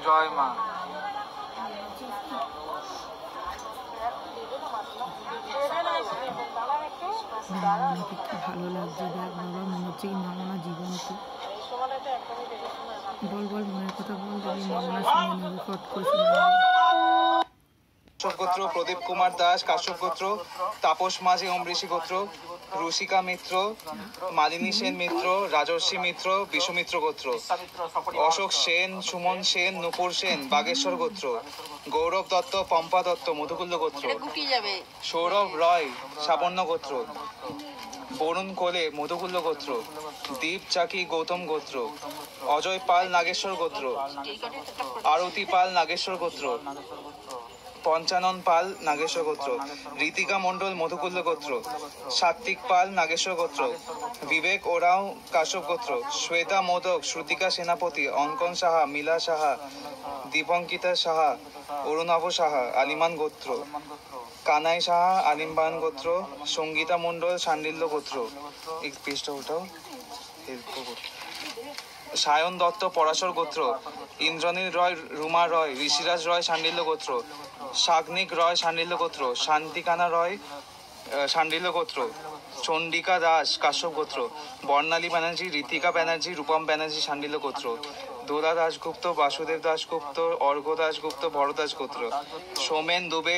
জয় মা। কি ভালো লাগছে, দেখ বাবা, মনে হচ্ছে কি মামনা জীবন্ত। বল বল, মনের কথা বল, যদি মামনা শুনে নেবে, ফট করে শুনে নেবে। কাশ্যপ গোত্র প্রদীপ কুমার দাস, কাশ্যপ গোত্র তাপস মাঝি অমৃষি গোত্র, রুষিকা মিত্র, মালিনী সেন মিত্র, রাজর্ষি মিত্র, বিশ্বমিত্র গোত্র, অশোক সেন, সুমন সেন, নুপুর সেন বাগেশ্বর গোত্র, গৌরব দত্ত, পম্পা দত্ত মধুকুল্ল গোত্র, সৌরভ রয় সাবর্ণ গোত্র, বরুণ কোলে মধুকুল্ল গোত্র, দীপ চাকি গৌতম গোত্র, অজয় পাল নাগেশ্বর গোত্র, আরতি পাল নাগেশ্বর গোত্র, পঞ্চানন পাল নাগেশ্বর গোত্র, ঋতিকা মণ্ডল মধুকুল্ল গোত্র, সাত্বিক পাল নাগেশ্বর গোত্র, বিবেক ওরাও কাশ্যপ গোত্র, শ্বেতা মোদক, শ্রুতিকা সেনাপতি, অঙ্কন সাহা, মিলা সাহা, দীপঙ্কিতা সাহা, অরুণাভ সাহা আলিমান গোত্র, কানাই সাহা আলিমবান গোত্র, সঙ্গীতা মণ্ডল শান্ডিল্য গোত্র, এই পেজটা ওটাও সায়ন দত্ত পরাশর গোত্র, ইন্দ্রনীল রয় রুমা রয়, ঋষিরাজ রয় শান্ডিল্য গোত্র, সাগ্নিক রয় শান্ডিল্য গোত্র, শান্তিকানা রয় শান্ডিল্য গোত্র, চণ্ডিকা দাস কাশ্যপ গোত্র, বর্ণালী ব্যানার্জি, ঋতিকা ব্যানার্জি, রূপম ব্যানার্জি শান্ডিল্য গোত্র, দোলা দাশগুপ্ত, বাসুদেব দাশগুপ্ত, অর্ঘ দাশগুপ্ত ভরদাস গোত্র, সোমেন দুবে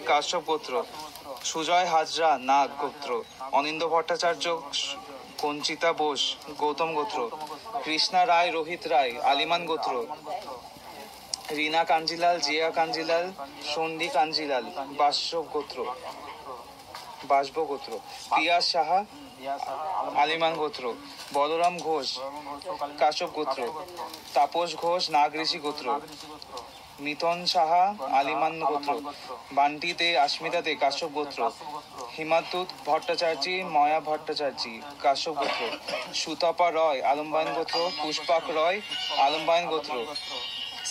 কাশ্যপ গোত্র, সুজয় হাজরা নাগ গোত্র, অনিন্দ ভট্টাচার্য কঞ্চিতা বোস গৌতম গোত্র, কৃষ্ণা রায় রোহিত রায় আলিমান গোত্র, রীনা কাঞ্জিলাল, জিয়া কাঞ্জিলাল, সন্ধি কাঞ্জিলাল বাসব গোত্র, বাসব গোত্র, পিয়াস সাহা আলিমান গোত্র, বলরাম ঘোষ কাশ্যপ গোত্র, তাপস ঘোষ নাগ ঋষি গোত্র, মিতন সাহা আলিমান গোত্র, বান্টি দে আস্মিতা দে কাশ্যপ গোত্র, হিমাদ্যুৎ ভট্টাচার্যী ময়া ভট্টাচার্যী কাশ্যপ গোত্র, সুতপা রয় আলম্বায়ন গোত্র, পুষ্পাক রয় আলম্বায়ন গোত্র,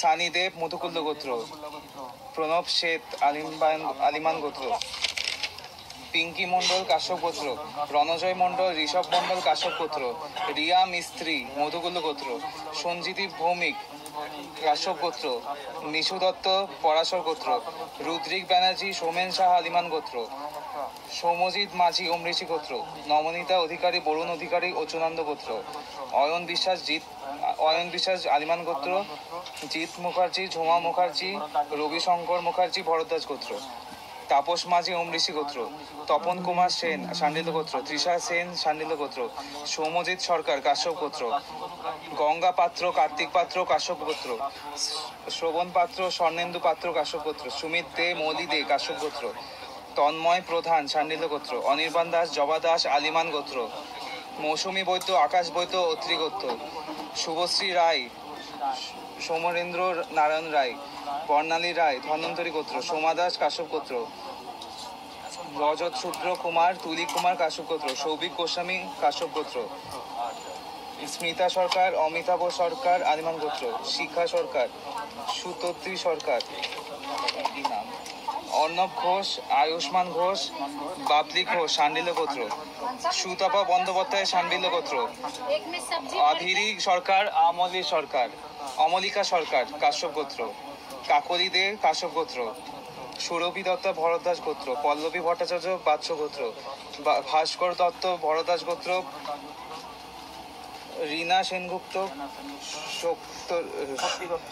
সানি দেব মধুকুল্ল গোত্র, প্রণব শেঠ আলিমান গোত্র, পিঙ্কি মণ্ডল কাশ্যপ গোত্র, রণজয় মণ্ডল ঋষভ মণ্ডল কাশ্যপ গোত্র, রিয়া মিস্ত্রি মধুকুল্ল গোত্র, সঞ্জিতি ভৌমিক কাশ্যপ গোত্র, নিশু দত্ত পরাশর গোত্র, রুদ্রিক ব্যানার্জি সোমেন শাহ আলিমান গোত্র, সৌমজিৎ মাঝি অমৃষি গোত্র, নমনীতা অধিকারী বরুণ অধিকারী অচুনন্দ গোত্র, অয়ন বিশ্বাস আলিমান গোত্র, জিৎ মুখার্জি ঝুমা মুখার্জি রবিশঙ্কর মুখার্জি ভরদ্বাজ গোত্র, তাপস মাঝি অমৃষি গোত্র, তপন কুমার সেন শান্ডিল্য গোত্র, তৃষা সেন শান্ডিল্য গোত্র, সৌমজিৎ সরকার কাশ্যপ গোত্র, গঙ্গা পাত্র কার্তিক পাত্র কাশ্যপ গোত্র, শ্রবণ পাত্র স্বর্ণেন্দু পাত্র কাশ্যপ গোত্র, সুমিত দে মৌলি দে কাশ্যপ গোত্র, তন্ময় প্রধান শান্ডিল্য গোত্র, অনির্বাণ দাস জবা দাস আলিমান গোত্র, মৌসুমী বৈদ্য আকাশ বৈদ্য অত্রি গোত্র, শুভশ্রী রায় সমরেন্দ্র নারায়ণ রায়, বর্ণালী রায় ধন্বন্তরী গোত্র, সোমা দাস কাশ্যপ গোত্র, রজত শূদ্র কুমার তুলি কুমার কাশ্যপ গোত্র, সৌভিক গোস্বামী কাশ্যপ গোত্র, স্মিতা সরকার অমিতাভ সরকার আলিমান গোত্র, শিখা সরকার সুতত্রী সরকার কি নাম, অর্ণব ঘোষ আয়ুষ্মান ঘোষ বাবলি ঘোষ শান্ডিল্য গোত্র, সুতপা বন্দ্যোপাধ্যায় শান্ডিল্য গোত্র, অধীরি সরকার অমলিকা সরকার কাশ্যপ গোত্র, কাকলি দে কাশ্যপ গোত্র, সুরভি দত্ত ভরদ্বাজ গোত্র, পল্লবী ভট্টাচার্য বাৎস গোত্র, ভাস্কর দত্ত ভরদ্বাজ গোত্র, রীনা সেনগুপ্ত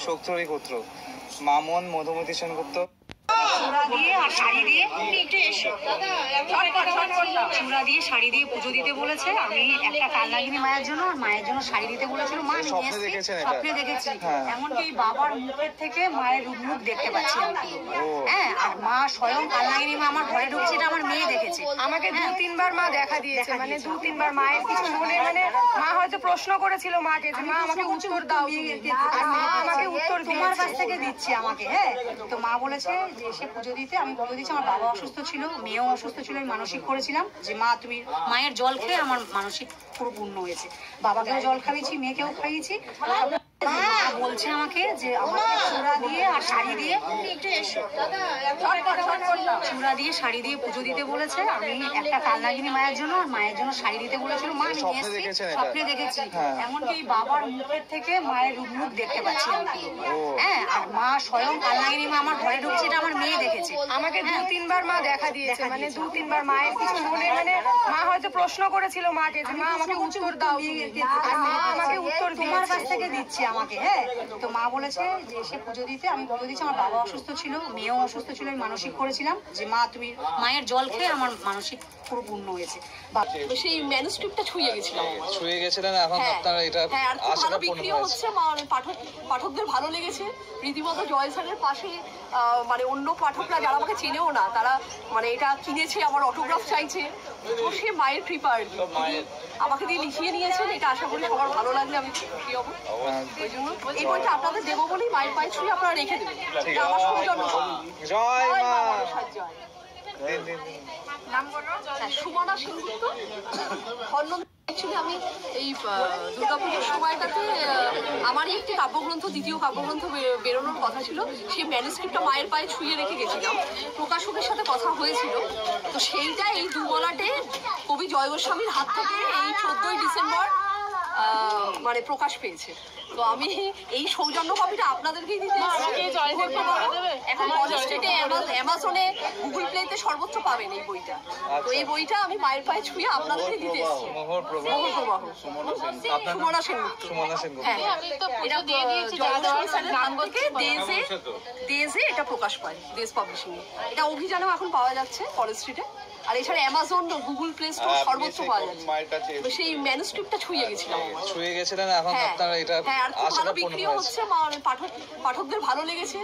শক্তরী গোত্র, মামন মধুমতি সেনগুপ্ত। চূড়া দিয়ে আর শাড়ি দিয়ে চূড়া দিয়ে শাড়ি দিয়ে পুজো দিতে বলেছে। আমি একটা কালনাগিনী মায়ের জন্য আর মায়ের জন্য শাড়ি দিতে বলেছিল। মা আমি স্বপ্নে দেখেছেন এটা? স্বপ্নে দেখেছি। এমনকি এই বাবার মুখের থেকে মায়ের রূপ দেখতে পাচ্ছি আমি। হ্যাঁ, আর মা স্বয়ং কালনাগিনী মা আমার ঘরে ঢুকছে, এটা আমার মেয়ে দেখেছে। আমাকে 2-3 বার মা দেখা দিয়েছে, মানে 2-3 বার মায়ের কিছু মনে, মানে মা হয়তো প্রশ্ন করেছিল মাকে যে মা আমাকে উত্তর দাও, আর মা আমাকে উত্তর তোমার কাছ দিয়েছে। থেকে দিচ্ছি আমাকে। হ্যাঁ, তো মা বলেছে যে এসে পুজো দিতে। আমি পুজো দিচ্ছি। আমার বাবা অসুস্থ ছিল, মেয়েও অসুস্থ ছিল। আমি মানসিক করেছিলাম যে মা তুমি মায়ের জল খেয়ে আমার মানসিক পুরো পূর্ণ হয়েছে। বাবাকেও জল খাইয়েছি, মেয়েকেও খাইয়েছি। মা বলছে আমাকে যে আমাকে চূড়া দিয়ে আর শাড়ি দিয়ে চূড়া দিয়ে শাড়ি দিয়ে পুজো দিতে বলেছে। আমি একটা কালনাগিনী মায়ের জন্য আর মায়ের জন্য শাড়ি দিতে বলেছিল। মা আমি স্বপ্নে দেখেছেন এটা? স্বপ্নে দেখেছি। এমনকি এই বাবার মুখের থেকে মায়ের রূপ দেখতে পাচ্ছি আমি। হ্যাঁ, আর মা স্বয়ং কালনাগিনী মা আমার ঘরে ঢুকছে, এটা আমার মেয়ে দেখেছে। আমাকে 2-3 বার মা দেখা দিয়েছে, মানে 2-3 বার মায়ের কিছু মনে, মানে মা হয়তো প্রশ্ন করেছিল মাকে যে মা আমাকে উত্তর দাও, আর মা আমাকে উত্তর তোমার কাছ দিয়েছে। থেকে দিচ্ছি আমাকে। হ্যাঁ, তো মা বলেছে যে এসে পুজো দিতে। আমি পুজো দিচ্ছি। আমার বাবা অসুস্থ ছিল, মেয়েও অসুস্থ ছিল। আমি মানসিক করেছিলাম যে মা তুমি মায়ের জল খেয়ে আমার মানসিক পুরো পূর্ণ হয়েছে। সেই ম্যানুস্ক্রিপ্টটা ছুঁয়ে গেছিলাম। ছুঁয়ে গেছিলেন, এখন হ্যাঁ, আপনারা এটা হ্যাঁ, আর খুব আশাটা ভালো পূর্ণ বিক্রিও হয়েছে। হচ্ছে। পাঠকদের ভালো লেগেছে রীতিমতো। জয় স্যারের পাশে মানে অন্য পাঠকরা যারা আমাকে চেনেও না, তারা মানে এটা কিনেছে, আমার অটোগ্রাফ চাইছে। তো সে মায়ের কৃপা আর কি। আমাকে দিয়ে লিখিয়ে নিয়েছেন, এটা আশা করি সবার ভালো লাগলে আমি খুশি হব। ওই জন্য এই বইটা আপনাদের দেবো বলেই মায়ের পায়ে ছুঁয়ে আপনারা রেখে দেবেন। এটা আমার সৌজন্য। জয় জয় মা। মা মনসার জয়। দিন, দিন, দিন। হ্যাঁ, সুমনা সেনগুপ্ত। অ্যাকচুয়ালি আমি এই দুর্গাপুজোর সময়টাতে আমারই একটি কাব্যগ্রন্থ, দ্বিতীয় কাব্যগ্রন্থ বেরোনোর কথা ছিল। সেই ম্যানুস্ক্রিপ্টটা মায়ের পায়ে ছুঁয়ে রেখে গেছিলাম। প্রকাশকের সাথে কথা হয়েছিল, তো সেইটা এই দুবলাটে কবি জয় গোস্বামীর হাত থেকে এই 14ই ডিসেম্বর মানে প্রকাশ পেয়েছে। তো আমি এই সৌজন্য কপিটা আপনাদেরকেই দিতে এখন অনেস্টেটে অ্যামাজনে গুগল প্লেতে সর্বোচ্চ পাবেন এই বইটা। তো এই বইটা আমি মায়ের পায়ে ছুঁয়ে আপনাদেরকে দিতে এসেছি। মোহর প্রবাহ। মোহর প্রবাহ। সুমনা সেনগুপ্ত। সুমনা সেনগুপ্ত। হ্যাঁ, এটা জয়গোস্বামী স্যারের হাত থেকে দেজে এটা প্রকাশ পায়, দেজ পাবলিশিং। এটা অভিযানেও এখন পাওয়া যাচ্ছে ফরেস্ট স্ট্রিটে। আর এছাড়া অ্যামাজন, গুগল প্লে স্টোর সর্বোচ্চ পাওয়া যাচ্ছে। মায়ের কাছে তো সেই ম্যানুস্ক্রিপ্টটা ছুঁয়ে গেছিলাম। ছুঁয়ে গেছিলেন, এখন হ্যাঁ, আপনারা এটা হ্যাঁ, আর খুব আশাটা ভালো পূর্ণ বিক্রিও হয়েছে। হচ্ছে। পাঠকদের ভালো লেগেছে